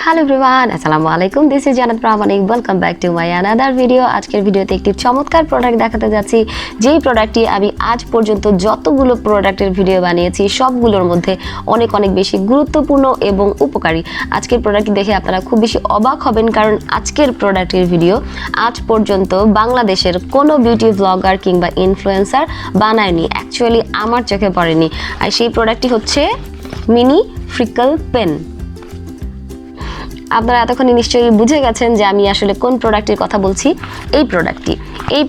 Hello everyone, আসসালামু আলাইকুম। This is Jannat Pramanik. Welcome back to my another video. আজকের ভিডিওতে একটি চমৎকার প্রোডাক্ট দেখাতে যাচ্ছি, যেই প্রোডাক্টটি আমি আজ পর্যন্ত যতগুলো প্রোডাক্টের ভিডিও বানিয়েছি সবগুলোর মধ্যে অনেক অনেক বেশি গুরুত্বপূর্ণ এবং উপকারী। আজকের প্রোডাক্টটি দেখে আপনারা খুব বেশি অবাক হবেন, কারণ আজকের প্রোডাক্টের ভিডিও আজ পর্যন্ত বাংলাদেশের কোনো বিউটি ব্লগার কিংবা ইনফ্লুয়েন্সার বানায়নি, অ্যাকচুয়ালি আমার চোখে পড়েনি। আর সেই প্রোডাক্টটি হচ্ছে মিনি ফ্রিকল পেন। আপনারা এতক্ষণে নিশ্চয়ই বুঝে গেছেন যে আমি আসলে কোন প্রোডাক্টের কথা বলছি। এই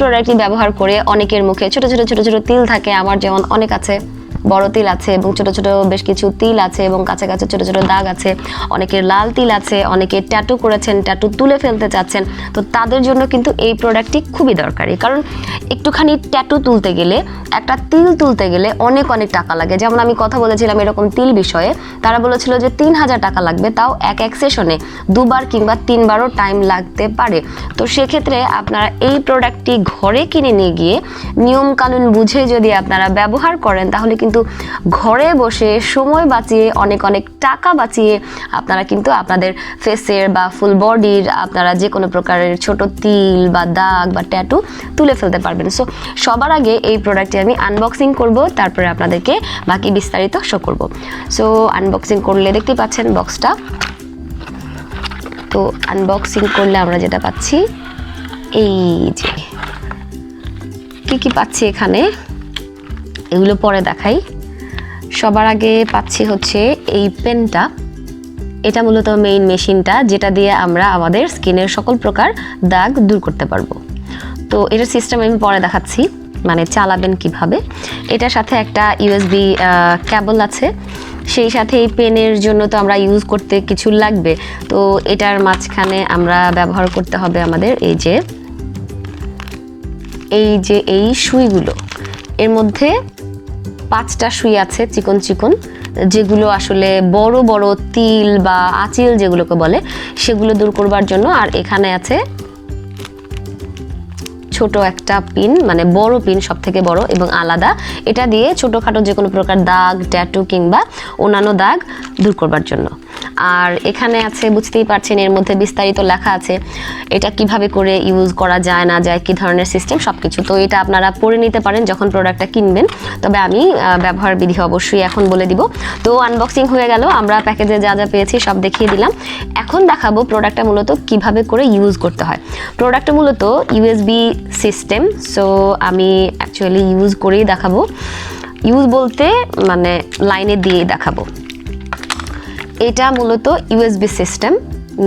প্রোডাক্টটি ব্যবহার করে অনেকের মুখে ছোট ছোট ছোট ছোট তিল থাকে, আমার যেমন অনেক আছে, বড় তিল আছে এবং ছোট ছোট বেশ কিছু তিল আছে এবং কাছে কাছে ছোট ছোট দাগ আছে, অনেকের লাল তিল আছে, অনেকে ট্যাটু করেছেন, ট্যাটু তুলে ফেলতে চাচ্ছেন। তো তাদের জন্য কিন্তু এই প্রোডাক্টটি খুবই দরকারি, কারণ একটুখানি ট্যাটু তুলতে গেলে, একটা তিল তুলতে গেলে অনেক অনেক টাকা লাগে। যেমন আমি কথা বলেছিলাম এরকম তিল বিষয়ে, তারা বলেছিল যে 3000 টাকা লাগবে, তাও এক সেশনে 2বার কিংবা 3বারও টাইম লাগতে পারে। তো সেক্ষেত্রে আপনারা এই প্রোডাক্টটি ঘরে কিনে নিয়ে গিয়ে নিয়ম কানুন বুঝে যদি আপনারা ব্যবহার করেন, তাহলে কিন্তু ঘরে বসে সময় বাঁচিয়ে অনেক অনেক টাকা বাঁচিয়ে আপনারা কিন্তু আপনাদের ফেসের বা ফুল বডির আপনারা যে কোনো প্রকারের ছোট তিল বা দাগ বা ট্যাটু তুলে ফেলতে পারবেন। সো সবার আগে এই প্রোডাক্টটি আমি আনবক্সিং করব, তারপরে আপনাদেরকে বাকি বিস্তারিত শো করব। সো আনবক্সিং করলে দেখতে পাচ্ছেন বক্সটা। তো আনবক্সিং করলে আমরা যেটা পাচ্ছি, এই যে কি পাচ্ছি এখানে, এগুলো পরে দেখাই। সবার আগে পাচ্ছি হচ্ছে এই পেনটা। এটা মূলত মেইন মেশিনটা, যেটা দিয়ে আমরা আমাদের স্কিনের সকল প্রকার দাগ দূর করতে পারবো। তো এটার সিস্টেম আমি পরে দেখাচ্ছি, মানে চালাবেন কিভাবে। এটার সাথে একটা ইউএসবি কেবল আছে, সেই সাথে এই পেনের জন্য তো আমরা ইউজ করতে কিছু লাগবে। তো এটার মাঝখানে আমরা ব্যবহার করতে হবে আমাদের এই সুইগুলো। এর মধ্যে 5টা সুই আছে চিকন চিকন, যেগুলো আসলে বড় বড় তিল বা আঁচিল যেগুলোকে বলে, সেগুলো দূর করবার জন্য। আর এখানে আছে ছোট একটা পিন, মানে বড় পিন, সব থেকে বড় এবং আলাদা। এটা দিয়ে ছোটখাটো যে কোনো প্রকার দাগ, ট্যাটু কিংবা অন্যান্য দাগ দূর করবার জন্য। আর এখানে আছে, বুঝতেই পারছেন, এর মধ্যে বিস্তারিত লেখা আছে এটা কিভাবে করে ইউজ করা যায় না যায়, কি ধরনের সিস্টেম, সব কিছু। তো এটা আপনারা পড়ে নিতে পারেন যখন প্রোডাক্টটা কিনবেন। তবে আমি ব্যবহার বিধি অবশ্যই এখন বলে দিব। তো আনবক্সিং হয়ে গেল, আমরা প্যাকেজে যা যা পেয়েছি সব দেখিয়ে দিলাম। এখন দেখাবো প্রোডাক্টটা মূলত কিভাবে করে ইউজ করতে হয়। প্রোডাক্টটা মূলত ইউএসবি সিস্টেম। সো আমি অ্যাকচুয়ালি ইউজ করেই দেখাবো, ইউজ বলতে মানে লাইনে দিয়েই দেখাবো। এটা মূলত ইউএসবি সিস্টেম,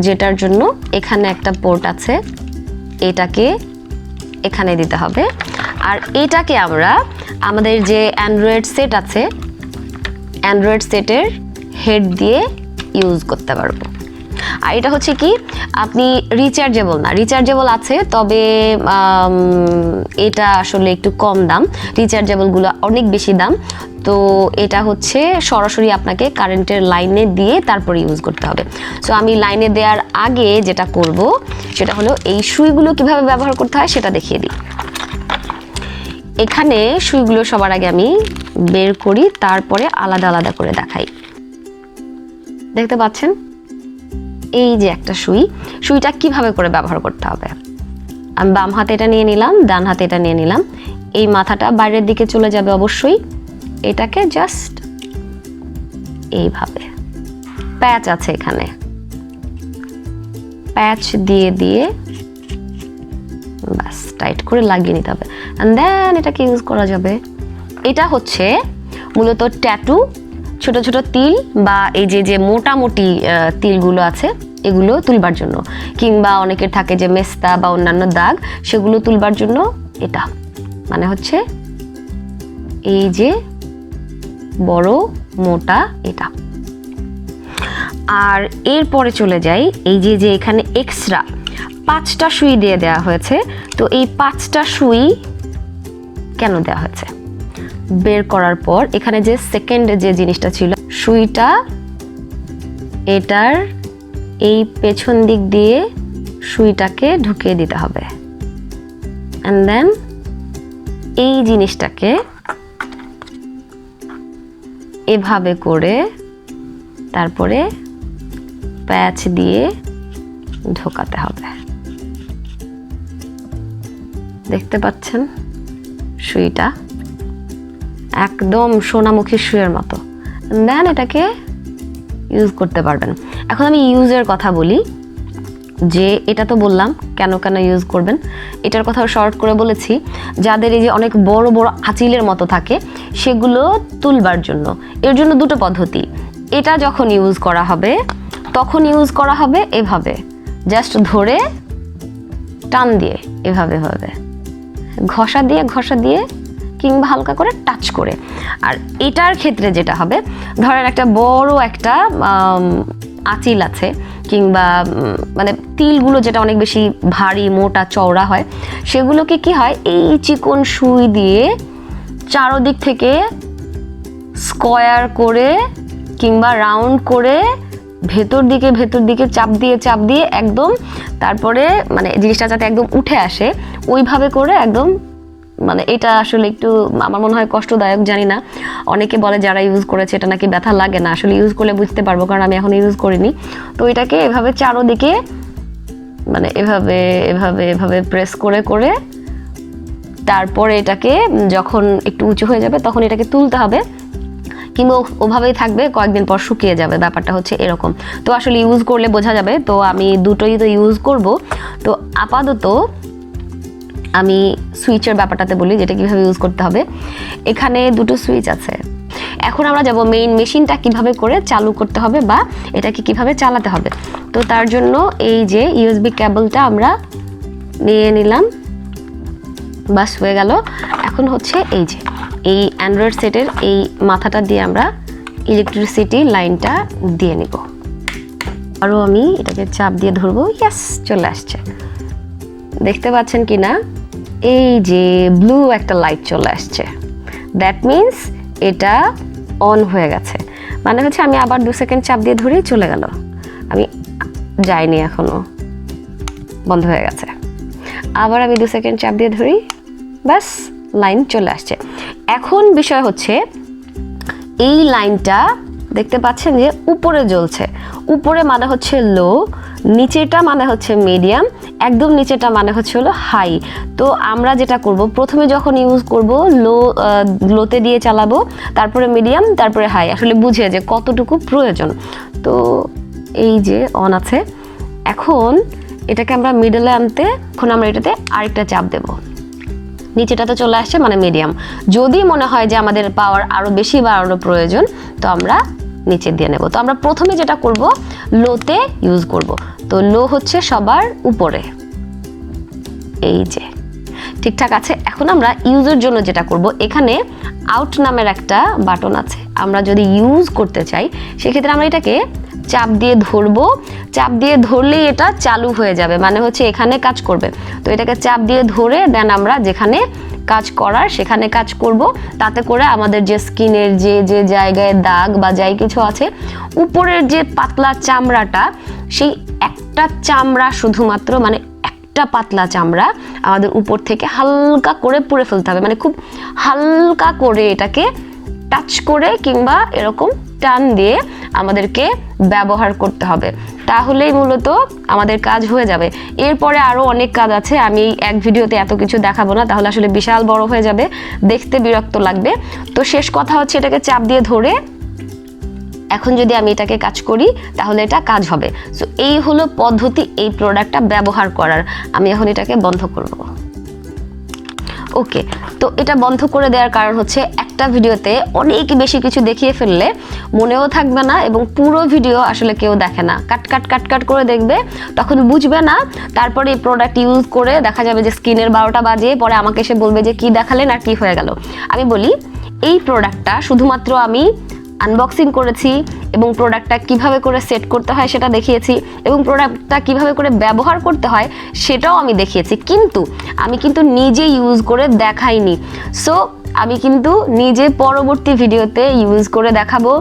যেটার জন্য এখানে একটা পোর্ট আছে, এটাকে এখানে দিতে হবে। আর এটাকে আমরা আমাদের যে অ্যান্ড্রয়েড সেট আছে, অ্যান্ড্রয়েড সেটের হেড দিয়ে ইউজ করতে পারবো। আর এটা হচ্ছে কি, আপনি রিচার্জেবল না, রিচার্জেবল আছে, তবে এটা আসলে একটু কম দাম, রিচার্জেবলগুলো অনেক বেশি দাম। তো এটা হচ্ছে সরাসরি আপনাকে কারেন্টের লাইনে দিয়ে তারপর ইউজ করতে হবে। সো আমি লাইনে দেওয়ার আগে যেটা করব সেটা হলো এই সুইগুলো কিভাবে ব্যবহার করতে হয় সেটা দেখিয়ে দিই। এখানে সুইগুলো সবার আগে আমি বের করি, তারপরে আলাদা আলাদা করে দেখাই। দেখতে পাচ্ছেন এই যে একটা সুইটা কিভাবে করে ব্যবহার করতে হবে। আমি বাম হাতে এটা নিয়ে নিলাম, ডান হাতে এটা নিয়ে নিলাম। এই মাথাটা বাইরের দিকে চলে যাবে অবশ্যই। এটাকে জাস্ট এইভাবে, প্যাচ আছে এখানে, প্যাচ দিয়ে দিয়ে ব্যাস টাইট করে লাগিয়ে নিতে হবে, এন্ড দেন এটাকে ইউজ করা যাবে। এটা হচ্ছে মূলত ট্যাটু, ছোট ছোট তিল বা এই যে মোটামুটি তিলগুলো আছে এগুলো তুলবার জন্য, কিংবা অনেকের থাকে যে মেস্তা বা অন্যান্য দাগ, সেগুলো তুলবার জন্য এটা, মানে হচ্ছে এই যে বড় মোটা এটা। আর এরপরে চলে যাই, এই যে এখানে এক্সট্রা 5টা সুই দিয়ে দেওয়া হয়েছে। তো এই 5টা সুই কেন দেওয়া হয়েছে, বের করার পর এখানে যে সেকেন্ড যে জিনিসটা ছিল, সুইটা এটার এই পেছন দিক দিয়ে সুইটাকে ঢুকিয়ে দিতে হবে, এন্ড দেন এই জিনিসটাকে এভাবে করে তারপরে প্যাচ দিয়ে ঢোকাতে হবে। দেখতে পাচ্ছেন সুইটা একদম সোনামুখী সুইয়ের মতো। দেন এটাকে ইউজ করতে পারবেন। এখন আমি ইউজের কথা বলি, যে এটা তো বললাম কেন কেন ইউজ করবেন, এটার কথাও শর্ট করে বলেছি। যাদের এই যে অনেক বড় বড় আঁচিলের মতো থাকে সেগুলো তুলবার জন্য, এর জন্য দুটো পদ্ধতি। এটা যখন ইউজ করা হবে তখন ইউজ করা হবে এভাবে, জাস্ট ধরে টান দিয়ে এভাবে হবে, ঘষা দিয়ে কিংবা হালকা করে টাচ করে। আর এটার ক্ষেত্রে যেটা হবে, ধরেন একটা বড় একটা আঁচিল আছে কিংবা মানে তিলগুলো যেটা অনেক বেশি ভারী মোটা চওড়া হয়, সেগুলোকে কি হয় এই চিকন সুই দিয়ে চারদিক থেকে স্কোয়ার করে কিংবা রাউন্ড করে ভেতর দিকে চাপ দিয়ে একদম, তারপরে মানে জিনিসটা যাতে একদম উঠে আসে ওইভাবে করে একদম, মানে এটা আসলে একটু আমার মনে হয় কষ্টদায়ক, জানি না। অনেকে বলে যারা ইউজ করেছে এটা নাকি ব্যথা লাগে না, আসলে ইউজ করলে বুঝতে পারবো, কারণ আমি এখন ইউজ করিনি। তো এটাকে এভাবে চারদিকে মানে এভাবে প্রেস করে তারপরে এটাকে যখন একটু উঁচু হয়ে যাবে তখন এটাকে তুলতে হবে, কিংবা ওভাবেই থাকবে, কয়েকদিন পর শুকিয়ে যাবে। ব্যাপারটা হচ্ছে এরকম। তো আসলে ইউজ করলে বোঝা যাবে। তো আমি দুটোই তো ইউজ করব। তো আপাতত আমি সুইচের ব্যাপারটাতে বলি, যেটা কিভাবে ইউজ করতে হবে। এখানে দুটো সুইচ আছে। এখন আমরা যাব মেইন মেশিনটা কিভাবে করে চালু করতে হবে বা এটাকে কিভাবে চালাতে হবে। তো তার জন্য এই যে ইউএসবি কেবলটা আমরা নিয়ে নিলাম, বাস হয়ে গেল। এখন হচ্ছে এই যে এই অ্যান্ড্রয়েড সেটের এই মাথাটা দিয়ে আমরা ইলেকট্রিসিটি লাইনটা দিয়ে নিব। আরও আমি এটাকে চাপ দিয়ে ধরবো, ইয়াস চলে আসছে। দেখতে পাচ্ছেন কি না, এই যে ব্লু একটা লাইট চলে আসছে, দ্যাট মিন্স এটা অন হয়ে গেছে। মানে হচ্ছে আমি আবার 2 সেকেন্ড চাপ দিয়ে ধরেই চলে গেল, আমি যাইনি এখনো, বন্ধ হয়ে গেছে। আবার আমি 2 সেকেন্ড চাপ দিয়ে ধরি, ব্যাস লাইন চলে আসছে। এখন বিষয় হচ্ছে এই লাইনটা দেখতে পাচ্ছেন যে উপরে জ্বলছে, উপরে মানে হচ্ছে লো, নিচেটা মানে হচ্ছে মিডিয়াম, একদম নিচেটা মানে হচ্ছে হলো হাই। তো আমরা যেটা করব, প্রথমে যখন ইউজ করব লোতে দিয়ে চালাবো, তারপরে মিডিয়াম, তারপরে হাই, আসলে বুঝে যে কতটুকু প্রয়োজন। তো এই যে অন আছে। এখন এটাকে আমরা মিডলে আনতে, এখন আমরা এটাতে আরেকটা চাপ দেব, নিচেটাতে চলে আসছে মানে মিডিয়াম। যদি মনে হয় যে আমাদের পাওয়ার আরও বেশি বাড়ানোর প্রয়োজন, তো আমরা নিচে দিয়ে নেব। তো আমরা প্রথমে যেটা করব লোতে ইউজ করব। তো লো হচ্ছে সবার উপরে, এই যে ঠিকঠাক আছে। এখন আমরা ইউজের জন্য যেটা করব, এখানে আউট নামের একটা বাটন আছে। আমরা যদি ইউজ করতে চাই সেক্ষেত্রে আমরা এটাকে চাপ দিয়ে ধরবো, চাপ দিয়ে ধরলেই এটা চালু হয়ে যাবে, মানে হচ্ছে এখানে কাজ করবে। তো এটাকে চাপ দিয়ে ধরে দেন আমরা যেখানে কাজ করার সেখানে কাজ করব। তাতে করে আমাদের যে স্কিনের যে জায়গায় দাগ বা যাই কিছু আছে, উপরের যে পাতলা চামড়াটা, সেই একটা চামড়া শুধুমাত্র, মানে একটা পাতলা চামড়া আমাদের উপর থেকে হালকা করে পুড়ে ফেলতে হবে, মানে খুব হালকা করে এটাকে টাচ করে কিংবা এরকম টান দিয়ে আমাদেরকে ব্যবহার করতে হবে, তাহলেই মূলত আমাদের কাজ হয়ে যাবে। এরপরে আরও অনেক কাজ আছে, আমি এক ভিডিওতে এত কিছু দেখাবো না, তাহলে আসলে বিশাল বড় হয়ে যাবে, দেখতে বিরক্ত লাগবে। তো শেষ কথা হচ্ছে এটাকে চাপ দিয়ে ধরে এখন যদি আমি এটাকে কাজ করি তাহলে এটা কাজ হবে। সো এই হলো পদ্ধতি এই প্রোডাক্টটা ব্যবহার করার। আমি এখন এটাকে বন্ধ করব। ওকে, তো এটা বন্ধ করে দেওয়ার কারণ হচ্ছে একটা ভিডিওতে অনেক বেশি কিছু দেখিয়ে ফেললে মনেও থাকবে না, এবং পুরো ভিডিও আসলে কেউ দেখে না, কাট করে দেখবে, তখন বুঝবে না। তারপরে এই প্রোডাক্ট ইউজ করে দেখা যাবে যে স্কিনের 12টা বাজে, পরে আমাকে এসে বলবে যে কি দেখালেন আর কি হয়ে গেল। আমি বলি এই প্রোডাক্টটা শুধুমাত্র আমি আনবক্সিং করেছি এবং প্রোডাক্টটা কিভাবে করে সেট করতে হয় সেটা দেখিয়েছি, এবং প্রোডাক্টটা কিভাবে করে ব্যবহার করতে হয় সেটাও আমি দেখিয়েছি, কিন্তু আমি নিজে ইউজ করে দেখাইনি। সো আমি কিন্তু নিজে পরবর্তী ভিডিওতে ইউজ করে দেখাবো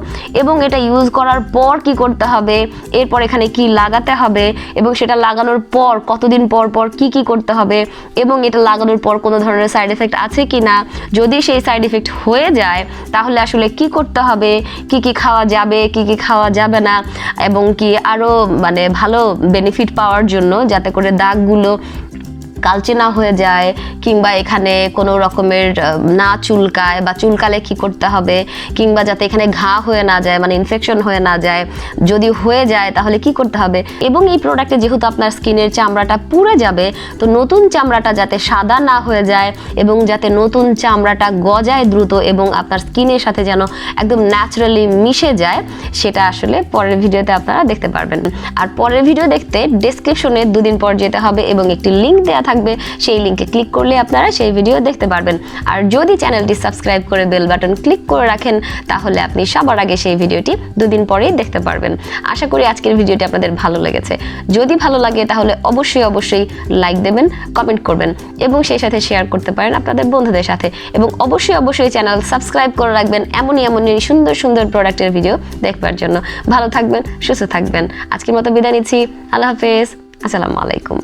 এবং এটা ইউজ করার পর কি করতে হবে, এরপর এখানে কি লাগাতে হবে এবং সেটা লাগানোর পর কতদিন পর পর কি কি করতে হবে এবং এটা লাগানোর পর কোনো ধরনের সাইড এফেক্ট আছে কি না, যদি সেই সাইড এফেক্ট হয়ে যায় তাহলে আসলে কি করতে হবে, কি কি খাওয়া যাবে কি কি খাওয়া যাবে না, এবং কি আরও মানে ভালো বেনিফিট পাওয়ার জন্য যাতে করে দাগগুলো কালচে না হয়ে যায় কিংবা এখানে কোনো রকমের না চুলকায় বা চুলকালে কি করতে হবে, কিংবা যাতে এখানে ঘা হয়ে না যায় মানে ইনফেকশন হয়ে না যায়, যদি হয়ে যায় তাহলে কি করতে হবে। এবং এই প্রোডাক্টে যেহেতু আপনার স্কিনের চামড়াটা পুড়ে যাবে, তো নতুন চামড়াটা যাতে সাদা না হয়ে যায় এবং যাতে নতুন চামড়াটা গজায় দ্রুত এবং আপনার স্কিনের সাথে যেন একদম ন্যাচারালি মিশে যায়, সেটা আসলে পরের ভিডিওতে আপনারা দেখতে পারবেন। আর পরের ভিডিও দেখতে ডেসক্রিপশনে 2 দিন পর যেতে হবে এবং একটি লিঙ্ক দেওয়া থাকবে, সেই লিঙ্কে ক্লিক করলে আপনারা সেই ভিডিও দেখতে পারবেন। আর যদি চ্যানেলটি সাবস্ক্রাইব করে বেল বাটন ক্লিক করে রাখেন তাহলে আপনি সবার আগে সেই ভিডিওটি 2 দিন পরেই দেখতে পারবেন। আশা করি আজকের ভিডিওটি আপনাদের ভালো লেগেছে। যদি ভালো লাগে তাহলে অবশ্যই লাইক দেবেন, কমেন্ট করবেন এবং সেই সাথে শেয়ার করতে পারেন আপনাদের বন্ধুদের সাথে, এবং অবশ্যই চ্যানেল সাবস্ক্রাইব করে রাখবেন এমনই সুন্দর প্রোডাক্টের ভিডিও দেখবার জন্য। ভালো থাকবেন, সুস্থ থাকবেন। আজকের মতো বিদায় নিচ্ছি। আল্লাহ হাফেজ, আসসালামু আলাইকুম।